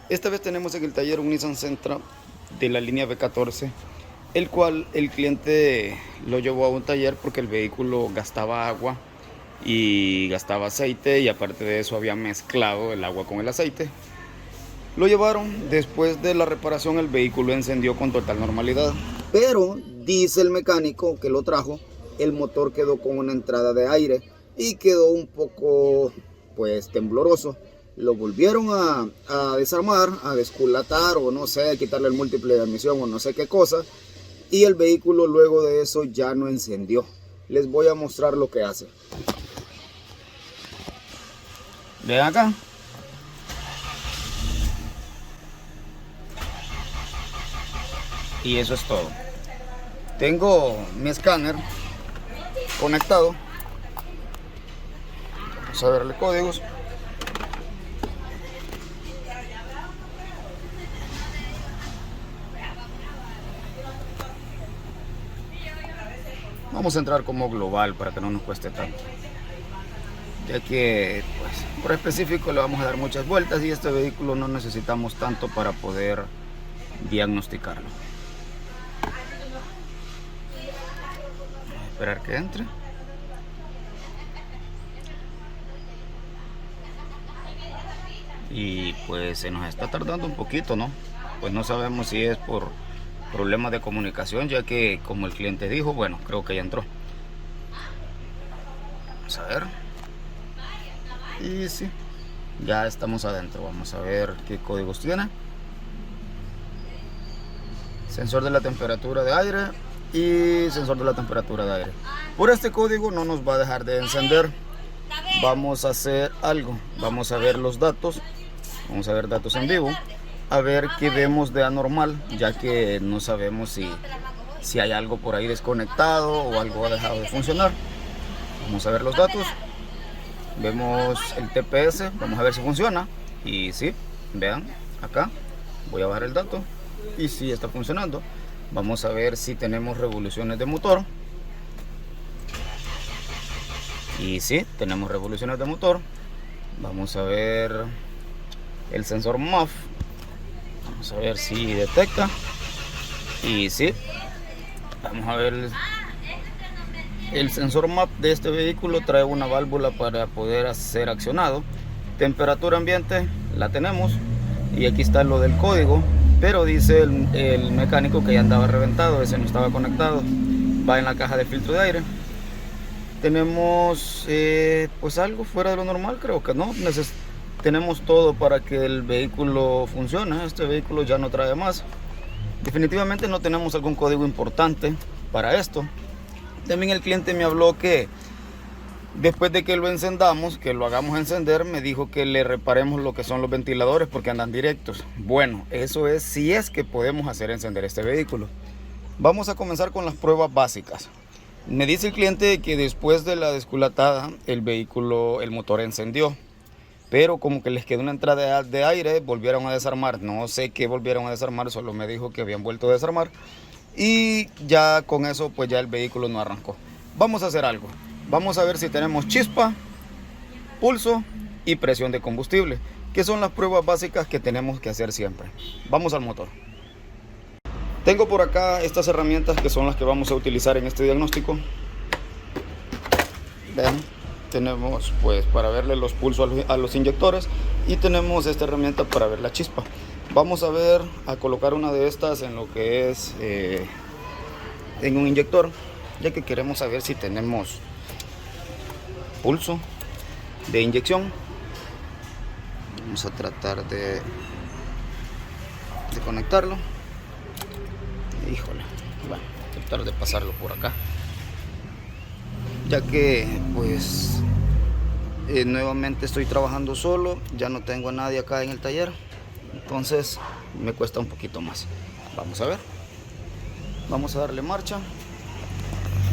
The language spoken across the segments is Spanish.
Esta vez tenemos en el taller un Nissan Sentra de la línea B14, el cual el cliente lo llevó a un taller porque el vehículo gastaba agua y gastaba aceite, y aparte de eso había mezclado el agua con el aceite. Lo llevaron, después de la reparación el vehículo encendió con total normalidad, pero dice el mecánico que lo trajo, el motor quedó con una entrada de aire y quedó un poco pues tembloroso. Lo volvieron a desarmar, a desculatar o no sé, a quitarle el múltiple de admisión o no sé qué cosa, y el vehículo luego de eso ya no encendió. Les voy a mostrar lo que hace. Vean acá. Y eso es todo. Tengo mi escáner conectado. Vamos a verle códigos. Vamos a entrar como global para que no nos cueste tanto, ya que pues, por específico le vamos a dar muchas vueltas y este vehículo no necesitamos tanto para poder diagnosticarlo. Vamos a esperar que entre. Y pues se nos está tardando un poquito, ¿no? Pues no sabemos si es por problemas de comunicación, ya que como el cliente dijo, bueno, creo que ya entró. Vamos a ver. Y sí, ya estamos adentro. Vamos a ver qué códigos tiene. Sensor de la temperatura de aire y sensor de la temperatura de aire. Por este código no nos va a dejar de encender. Vamos a hacer algo. Vamos a ver los datos. Vamos a ver datos en vivo. A ver qué vemos de anormal, ya que no sabemos si hay algo por ahí desconectado o algo ha dejado de funcionar. Vamos a ver los datos. Vemos el TPS. Vamos a ver si funciona. Y sí, vean acá. Voy a bajar el dato. Y si está funcionando. Vamos a ver si tenemos revoluciones de motor. Y sí, tenemos revoluciones de motor. Vamos a ver el sensor MUF. Vamos a ver si detecta. Y sí, vamos a ver el sensor MUF de este vehículo. Trae una válvula para poder ser accionado. Temperatura ambiente la tenemos. Y aquí está lo del código. Pero dice el mecánico que ya andaba reventado, ese no estaba conectado. Va en la caja de filtro de aire. Tenemos pues algo fuera de lo normal, creo que no. Tenemos todo para que el vehículo funcione. Este vehículo ya no trae más. Definitivamente no tenemos algún código importante para esto. También el cliente me habló que después de que lo encendamos, que lo hagamos encender, me dijo que le reparemos lo que son los ventiladores porque andan directos. Bueno, eso es si es que podemos hacer encender este vehículo. Vamos a comenzar con las pruebas básicas. Me dice el cliente que después de la desculatada el vehículo, el motor encendió, pero como que les quedó una entrada de aire, volvieron a desarmar. No sé qué volvieron a desarmar, solo me dijo que habían vuelto a desarmar y ya con eso pues ya el vehículo no arrancó. Vamos a hacer algo. Vamos a ver si tenemos chispa, pulso y presión de combustible, que son las pruebas básicas que tenemos que hacer siempre. Vamos al motor. Tengo por acá estas herramientas que son las que vamos a utilizar en este diagnóstico. Vean, tenemos pues para verle los pulsos a los inyectores y tenemos esta herramienta para ver la chispa. Vamos a colocar una de estas en lo que es en un inyector, ya que queremos saber si tenemos pulso de inyección. Vamos a tratar de conectarlo. Híjole, bueno, tratar de pasarlo por acá, ya que pues nuevamente estoy trabajando solo, ya no tengo a nadie acá en el taller, entonces me cuesta un poquito más. Vamos a ver, vamos a darle marcha.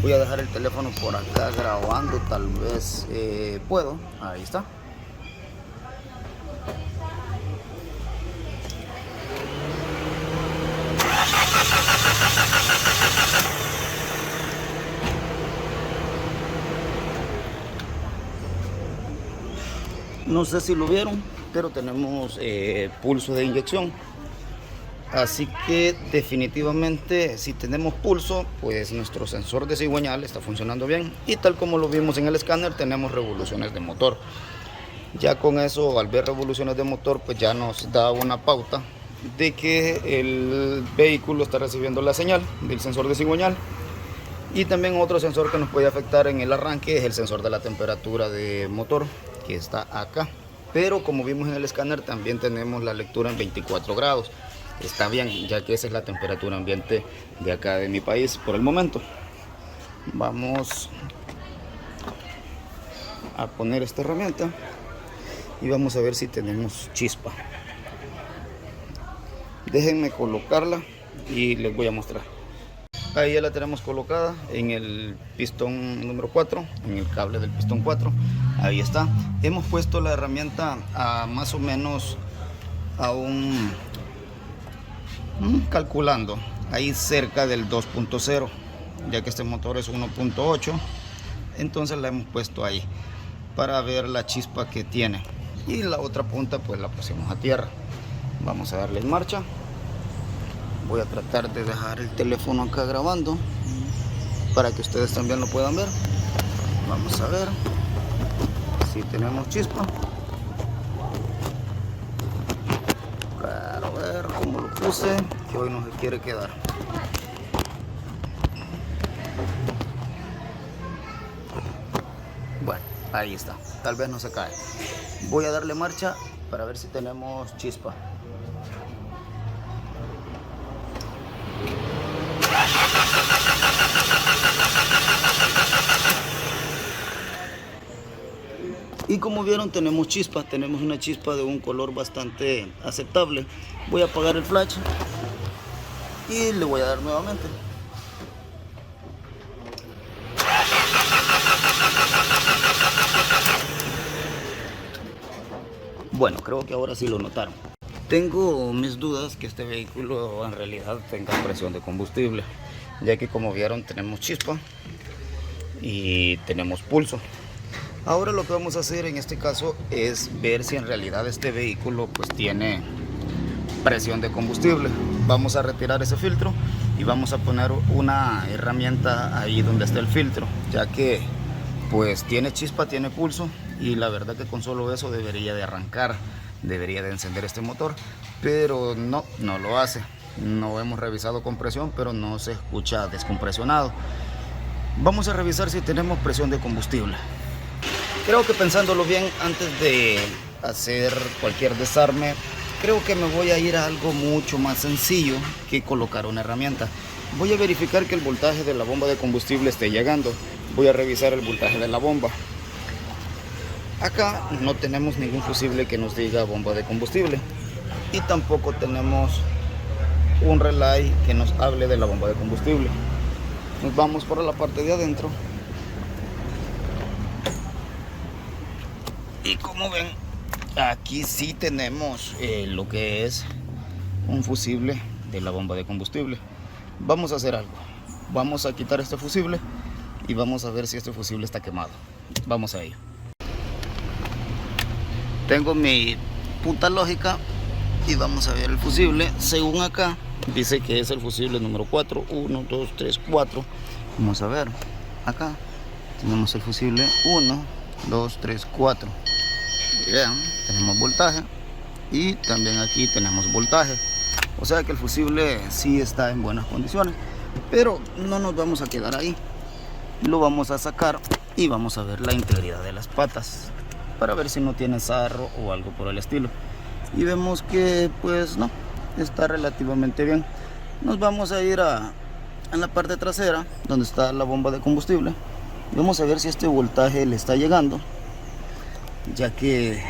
Voy a dejar el teléfono por acá grabando, tal vez puedo. Ahí está. No sé si lo vieron, pero tenemos pulso de inyección. Así que definitivamente si tenemos pulso, pues nuestro sensor de cigüeñal está funcionando bien, y tal como lo vimos en el escáner, tenemos revoluciones de motor. Ya con eso, al ver revoluciones de motor, pues ya nos da una pauta de que el vehículo está recibiendo la señal del sensor de cigüeñal. Y también otro sensor que nos puede afectar en el arranque es el sensor de la temperatura de motor, que está acá. Pero como vimos en el escáner, también tenemos la lectura en 24 grados. Está bien, ya que esa es la temperatura ambiente de acá de mi país por el momento. Vamos a poner esta herramienta y vamos a ver si tenemos chispa. Déjenme colocarla y les voy a mostrar. Ahí ya la tenemos colocada en el pistón número 4, en el cable del pistón 4. Ahí está. Hemos puesto la herramienta a más o menos a calculando ahí cerca del 2.0, ya que este motor es 1.8. entonces la hemos puesto ahí para ver la chispa que tiene, y la otra punta pues la pusimos a tierra. Vamos a darle en marcha. Voy a tratar de dejar el teléfono acá grabando para que ustedes también lo puedan ver. Vamos a ver si tenemos chispa. A ver cómo lo puse, que hoy no se quiere quedar. Bueno, ahí está. Tal vez no se cae. Voy a darle marcha para ver si tenemos chispa. Y como vieron, tenemos chispa, tenemos una chispa de un color bastante aceptable. Voy a apagar el flash y le voy a dar nuevamente. Bueno, creo que ahora sí lo notaron. Tengo mis dudas que este vehículo en realidad tenga presión de combustible, ya que como vieron tenemos chispa y tenemos pulso. Ahora lo que vamos a hacer en este caso es ver si en realidad este vehículo pues tiene presión de combustible. Vamos a retirar ese filtro y vamos a poner una herramienta ahí donde está el filtro, ya que pues tiene chispa, tiene pulso, y la verdad que con solo eso debería de arrancar, debería de encender este motor, pero no lo hace. No hemos revisado con presión, pero no se escucha descompresionado. Vamos a revisar si tenemos presión de combustible. Creo que pensándolo bien, antes de hacer cualquier desarme, creo que me voy a ir a algo mucho más sencillo que colocar una herramienta. Voy a verificar que el voltaje de la bomba de combustible esté llegando. Voy a revisar el voltaje de la bomba. Acá no tenemos ningún fusible que nos diga bomba de combustible, y tampoco tenemos un relay que nos hable de la bomba de combustible. Nos vamos por la parte de adentro. Y como ven, aquí sí tenemos lo que es un fusible de la bomba de combustible. Vamos a hacer algo. Vamos a quitar este fusible y vamos a ver si este fusible está quemado. Vamos a ello. Tengo mi punta lógica y vamos a ver el fusible. Según acá dice que es el fusible número 4. 1, 2, 3, 4. Vamos a ver. Acá tenemos el fusible 1, 2, 3, 4. Vean, tenemos voltaje y también aquí tenemos voltaje. O sea que el fusible sí está en buenas condiciones, pero no nos vamos a quedar ahí. Lo vamos a sacar y vamos a ver la integridad de las patas para ver si no tiene sarro o algo por el estilo. Y vemos que pues no, está relativamente bien. Nos vamos a ir a la parte trasera donde está la bomba de combustible. Vamos a ver si este voltaje le está llegando, ya que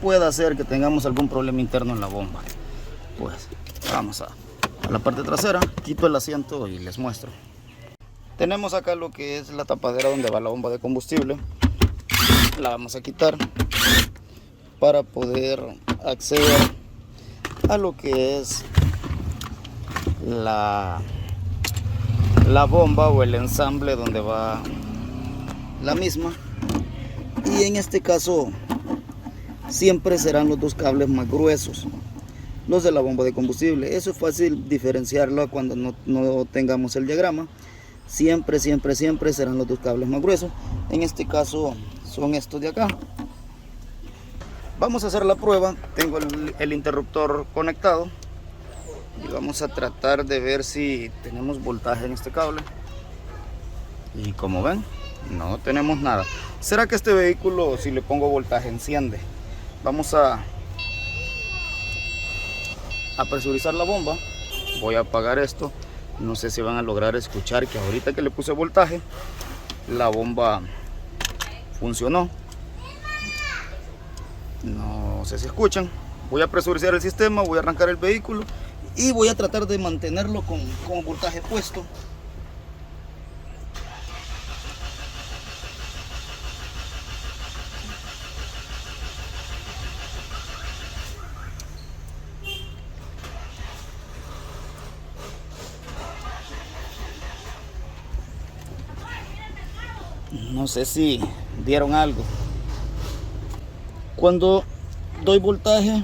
puede ser que tengamos algún problema interno en la bomba. Pues vamos a la parte trasera, quito el asiento y les muestro. Tenemos acá lo que es la tapadera donde va la bomba de combustible. La vamos a quitar para poder acceder a lo que es la bomba o el ensamble donde va la misma. Y en este caso siempre serán los dos cables más gruesos, los de la bomba de combustible. Eso es fácil diferenciarlo cuando no tengamos el diagrama. Siempre serán los dos cables más gruesos. En este caso son estos de acá. Vamos a hacer la prueba. Tengo el interruptor conectado y vamos a tratar de ver si tenemos voltaje en este cable. Y como ven, no tenemos nada. ¿Será que este vehículo, si le pongo voltaje, enciende? Vamos a presurizar la bomba. Voy a apagar esto. No sé si van a lograr escuchar que ahorita que le puse voltaje, la bomba funcionó. No sé si escuchan. Voy a presurizar el sistema, voy a arrancar el vehículo y voy a tratar de mantenerlo con voltaje puesto. No sé si vieron algo. Cuando doy voltaje,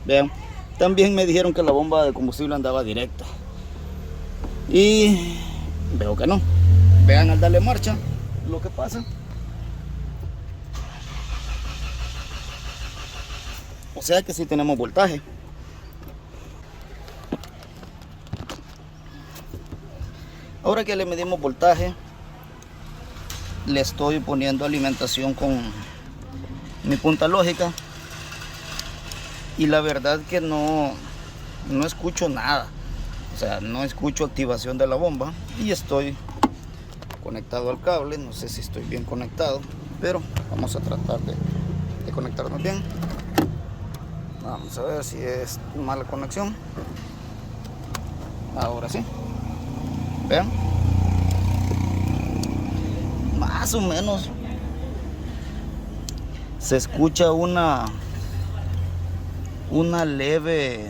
vean, también me dijeron que la bomba de combustible andaba directa. Y veo que no. Vean al darle marcha lo que pasa. O sea que sí tenemos voltaje. Ahora que le medimos voltaje, le estoy poniendo alimentación con mi punta lógica y la verdad que no escucho nada. O sea, no escucho activación de la bomba y estoy conectado al cable. No sé si estoy bien conectado, pero vamos a tratar de conectarnos bien. Vamos a ver si es mala conexión. Ahora sí. Vean. Más o menos se escucha una leve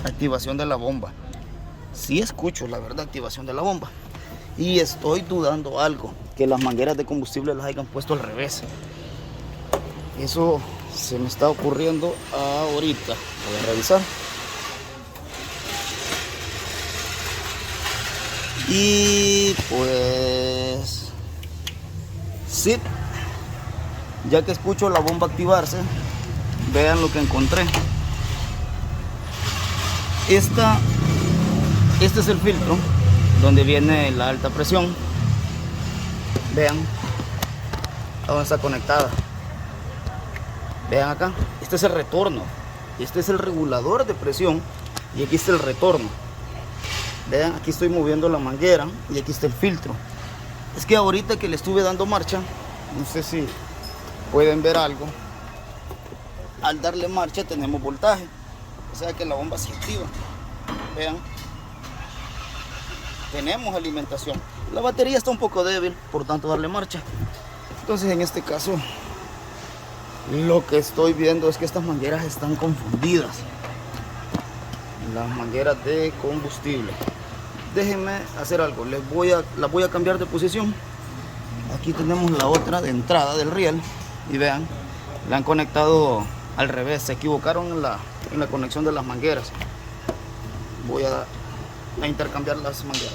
activación de la bomba. Sí escucho, la verdad, activación de la bomba. Y estoy dudando algo, que las mangueras de combustible las hayan puesto al revés. Eso se me está ocurriendo ahorita. Voy a revisar. Y pues sí, ya que escucho la bomba activarse, vean lo que encontré. Este es el filtro donde viene la alta presión. Vean a dónde está conectada. Vean acá, este es el retorno, este es el regulador de presión y aquí está el retorno. Vean, aquí estoy moviendo la manguera y aquí está el filtro. Es que ahorita que le estuve dando marcha, no sé si pueden ver algo. Al darle marcha tenemos voltaje, o sea que la bomba se activa. Vean, tenemos alimentación. La batería está un poco débil, por tanto darle marcha. Entonces en este caso, lo que estoy viendo es que estas mangueras están confundidas. Las mangueras de combustible. Déjenme hacer algo, las voy a cambiar de posición. Aquí tenemos la otra de entrada del riel y vean, la han conectado al revés, se equivocaron en la conexión de las mangueras. Voy a intercambiar las mangueras.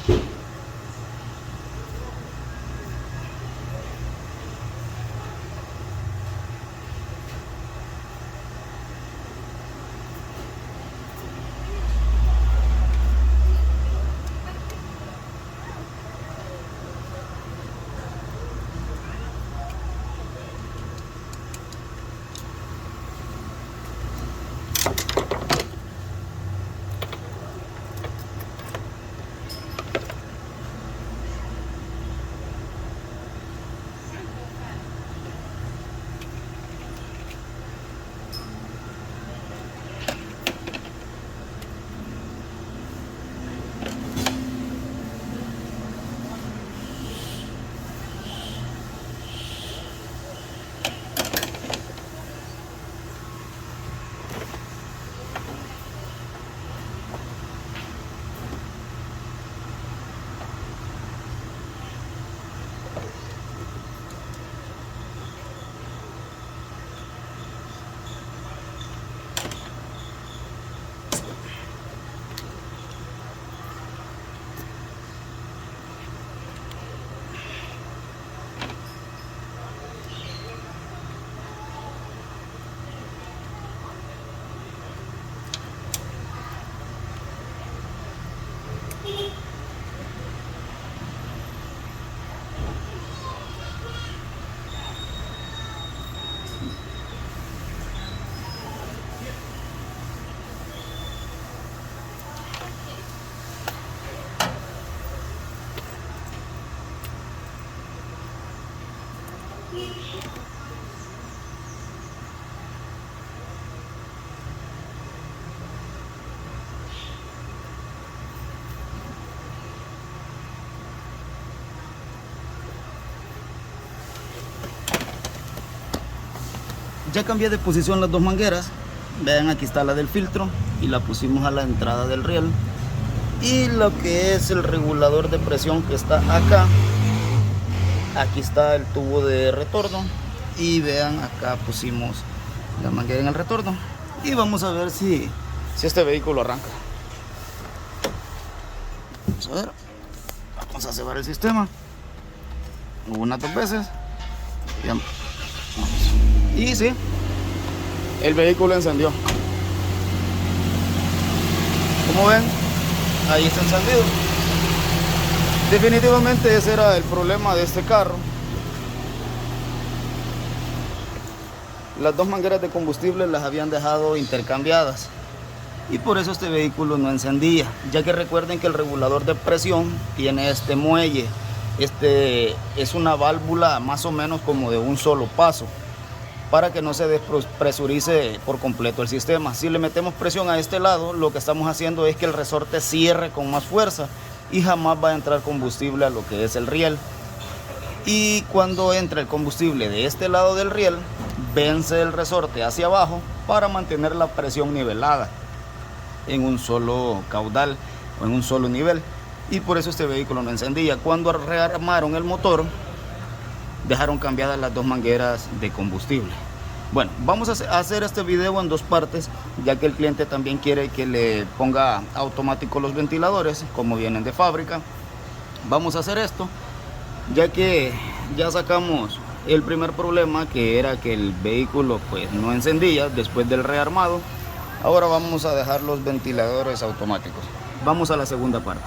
Ya cambié de posición las dos mangueras. Vean, aquí está la del filtro y la pusimos a la entrada del riel. Y lo que es el regulador de presión que está acá. Aquí está el tubo de retorno. Y vean, acá pusimos la manguera en el retorno. Y vamos a ver si este vehículo arranca. Vamos a ver. Vamos a cebar el sistema. Unas 2 veces. Y sí, el vehículo encendió. Como ven, ahí está encendido. Definitivamente ese era el problema de este carro. Las dos mangueras de combustible las habían dejado intercambiadas y por eso este vehículo no encendía, ya que recuerden que el regulador de presión tiene este muelle. Este es una válvula más o menos como de un solo paso, para que no se despresurice por completo el sistema. Si le metemos presión a este lado, lo que estamos haciendo es que el resorte cierre con más fuerza y jamás va a entrar combustible a lo que es el riel. Y cuando entra el combustible de este lado del riel, vence el resorte hacia abajo para mantener la presión nivelada en un solo caudal o en un solo nivel. Y por eso este vehículo no encendía. Cuando rearmaron el motor, dejaron cambiadas las dos mangueras de combustible. Bueno, vamos a hacer este video en 2 partes, ya que el cliente también quiere que le ponga automático los ventiladores, como vienen de fábrica. Vamos a hacer esto, ya que ya sacamos el primer problema, que era que el vehículo pues no encendía después del rearmado. Ahora vamos a dejar los ventiladores automáticos. Vamos a la segunda parte.